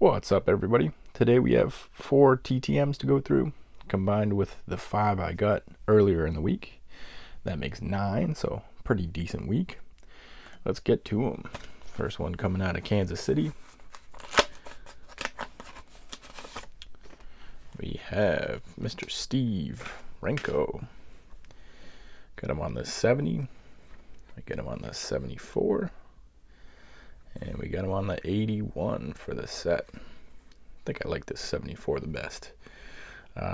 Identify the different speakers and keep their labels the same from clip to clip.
Speaker 1: What's up, everybody? Today we have 4 TTMs to go through, combined with the 5 I got earlier in the week. That makes 9, so pretty decent week. Let's get to them. First one coming out of Kansas City. We have Mr. Steve Renko. Got him on the 70. We get him on the 74. And we got him on the 81 for the set. I think I like this 74 the best.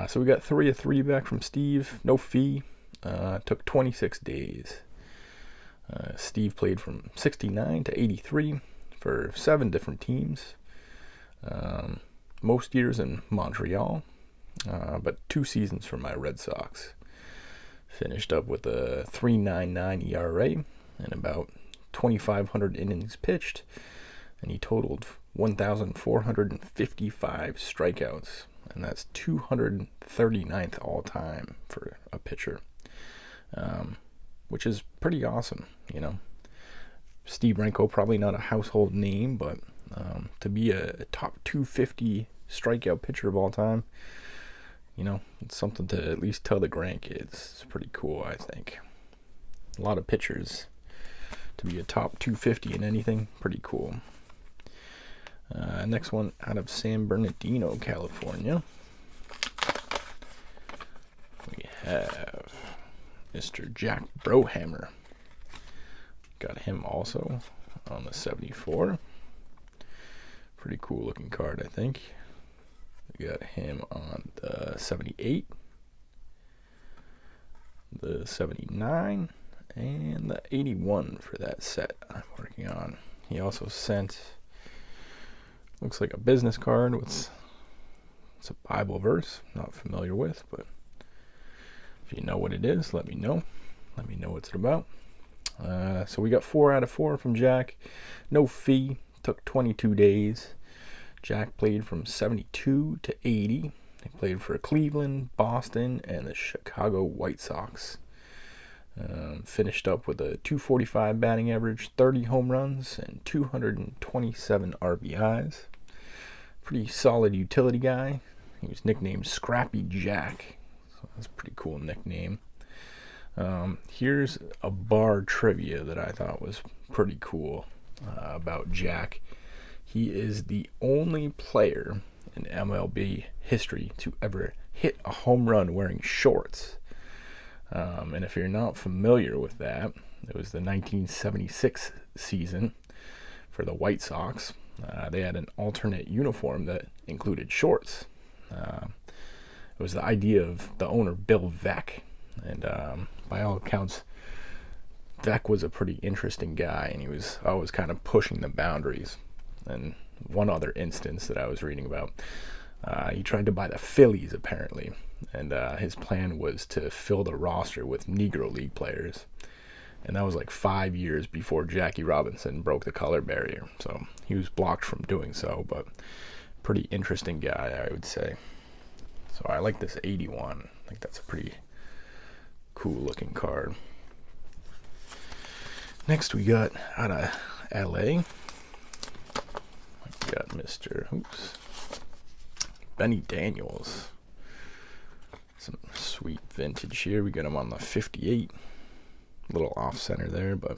Speaker 1: So we got 3 of 3 back from Steve. No fee. Took 26 days. Steve played from 69 to 83 for 7 different teams. Most years in Montreal, but 2 seasons for my Red Sox. Finished up with a 3.99 ERA and about 2,500 innings pitched, and he totaled 1,455 strikeouts, and that's 239th all time for a pitcher, which is pretty awesome. You know, Steve Renko, probably not a household name, but to be a top 250 strikeout pitcher of all time, you know, it's something to at least tell the grandkids. It's pretty cool, I think. A lot of pitchers to be a top 250 in anything, pretty cool. Next one out of San Bernardino, California. We have Mr. Jack Brohammer. Got him also on the 74. Pretty cool looking card, I think. We got him on the 78, the 79, and the 81 for that set I'm working on. He also sent, looks like a business card with, it's a Bible verse, not familiar with, but if you know what it is, let me know. Let me know what it's about. So we got 4 out of 4 from Jack. No fee, took 22 days. Jack played from 72 to 80. He played for Cleveland, Boston, and the Chicago White Sox. Finished up with a 245 batting average, 30 home runs, and 227 RBIs. Pretty solid utility guy. He was nicknamed Scrappy Jack, so that's a pretty cool nickname. Here's a bar trivia that I thought was pretty cool about Jack. He is the only player in MLB history to ever hit a home run wearing shorts. And if you're not familiar with that, it was the 1976 season for the White Sox. They had an alternate uniform that included shorts. It was the idea of the owner, Bill Veeck. And by all accounts, Veeck was a pretty interesting guy, and he was always kind of pushing the boundaries. And one other instance that I was reading about, he tried to buy the Phillies, apparently. And his plan was to fill the roster with Negro League players. And that was like 5 years before Jackie Robinson broke the color barrier. So he was blocked from doing so, but pretty interesting guy, I would say. So I like this 81. I think that's a pretty cool looking card. Next we got out of LA. We got Mr. Benny Daniels. Some sweet vintage here. We got him on the 58. A little off center there, but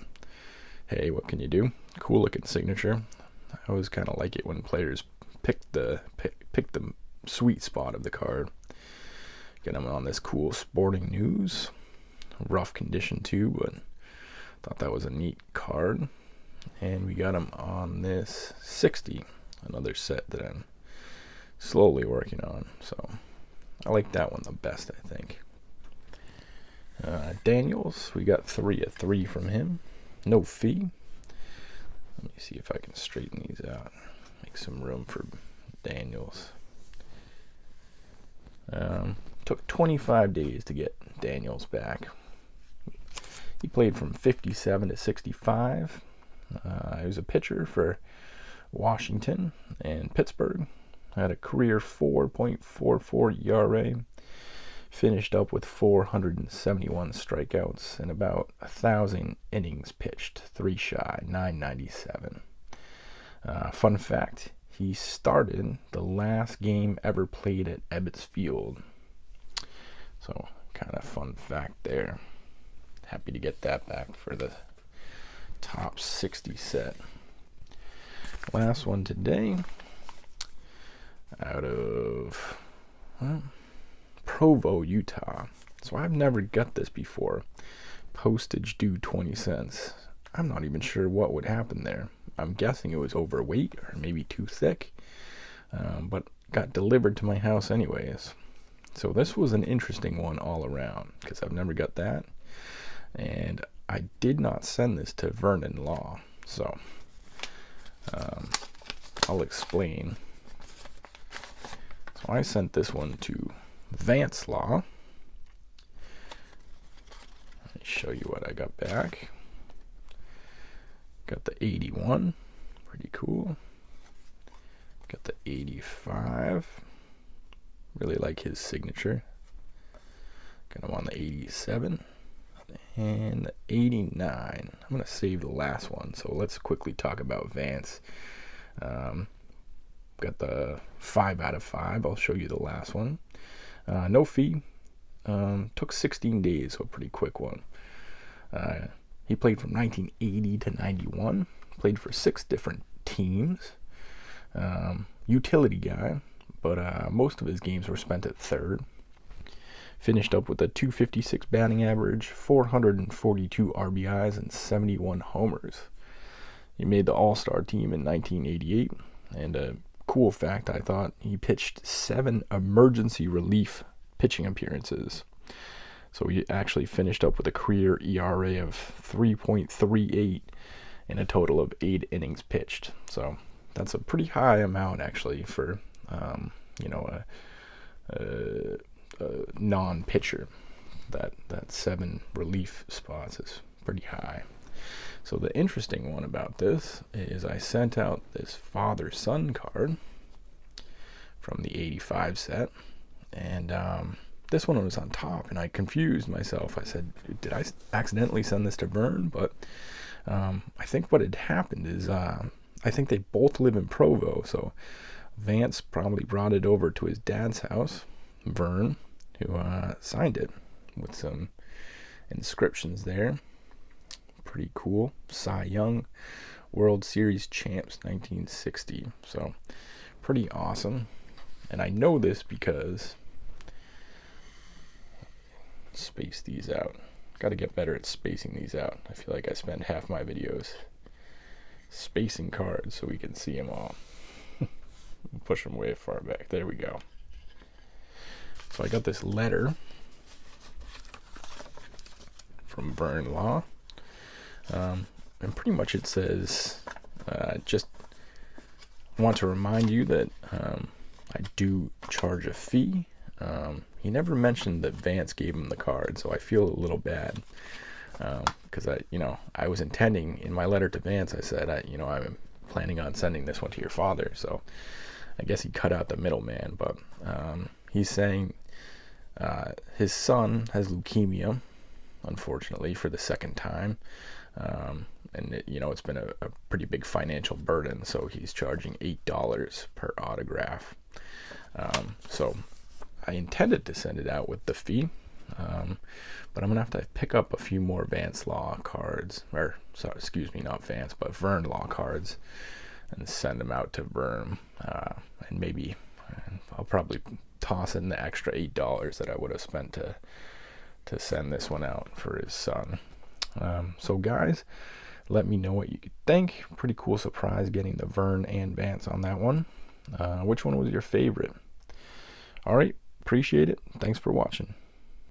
Speaker 1: hey, what can you do? Cool looking signature. I always kind of like it when players pick the sweet spot of the card. Got him on this cool Sporting News. Rough condition too, but thought that was a neat card. And we got him on this 60, another set that I'm slowly working on. So I like that one the best, I think. Daniels, we got 3 of 3 from him. No fee. Let me see if I can straighten these out. Make some room for Daniels. Took 25 days to get Daniels back. He played from 57 to 65. He was a pitcher for Washington and Pittsburgh. Had a career 4.44 ERA. Finished up with 471 strikeouts and about 1,000 innings pitched. 3 shy, 997. Fun fact, he started the last game ever played at Ebbets Field. So, kind of fun fact there. Happy to get that back for the top 60 set. Last one today, out of Provo, Utah. So I've never got this before. Postage due 20 cents. I'm not even sure what would happen there. I'm guessing it was overweight or maybe too thick, but got delivered to my house anyways. So this was an interesting one all around because I've never got that, and I did not send this to Vance Law. So I'll explain. So I sent this one to Vance Law. Let me show you what I got back. Got the 81, pretty cool. Got the 85, really like his signature. Got him on the 87, and the 89. I'm going to save the last one, so let's quickly talk about Vance. Got the 5 out of 5. I'll show you the last one. No fee. Took 16 days, so a pretty quick one. He played from 1980 to 91. Played for 6 different teams. Utility guy, but most of his games were spent at third. Finished up with a 256 batting average, 442 RBIs, and 71 homers. He made the All-Star team in 1988, and a cool fact, I thought, he pitched 7 emergency relief pitching appearances. So he actually finished up with a career ERA of 3.38 in a total of 8 innings pitched. So that's a pretty high amount actually for a non-pitcher. That 7 relief spots is pretty high. So the interesting one about this is I sent out this father-son card from the 85 set, and this one was on top, and I confused myself. I said, did I accidentally send this to Vern? But I think what had happened is I think they both live in Provo, so Vance probably brought it over to his dad's house, Vern, who signed it with some inscriptions there. Pretty cool. Cy Young, World Series champs, 1960. So pretty awesome. And I know this because space these out. Got to get better at spacing these out. I feel like I spend half my videos spacing cards so we can see them all. Push them way far back. There we go. So I got this letter from Vance Law. And pretty much it says, just want to remind you that I do charge a fee. He never mentioned that Vance gave him the card, so I feel a little bad because I was intending in my letter to Vance. I said I'm planning on sending this one to your father, so I guess he cut out the middleman. But he's saying his son has leukemia, unfortunately, for the second time, and it's been a pretty big financial burden. So he's charging $8 per autograph. So I intended to send it out with the fee, but I'm gonna have to pick up a few more Vance Law cards, not Vance, but Vern Law cards, and send them out to Vern. And maybe I'll probably toss in the extra $8 that I would have spent to send this one out for his son. So guys, let me know what you could think. Pretty cool surprise getting the Vern and Vance on that one. Which one was your favorite? All right, appreciate it. Thanks for watching.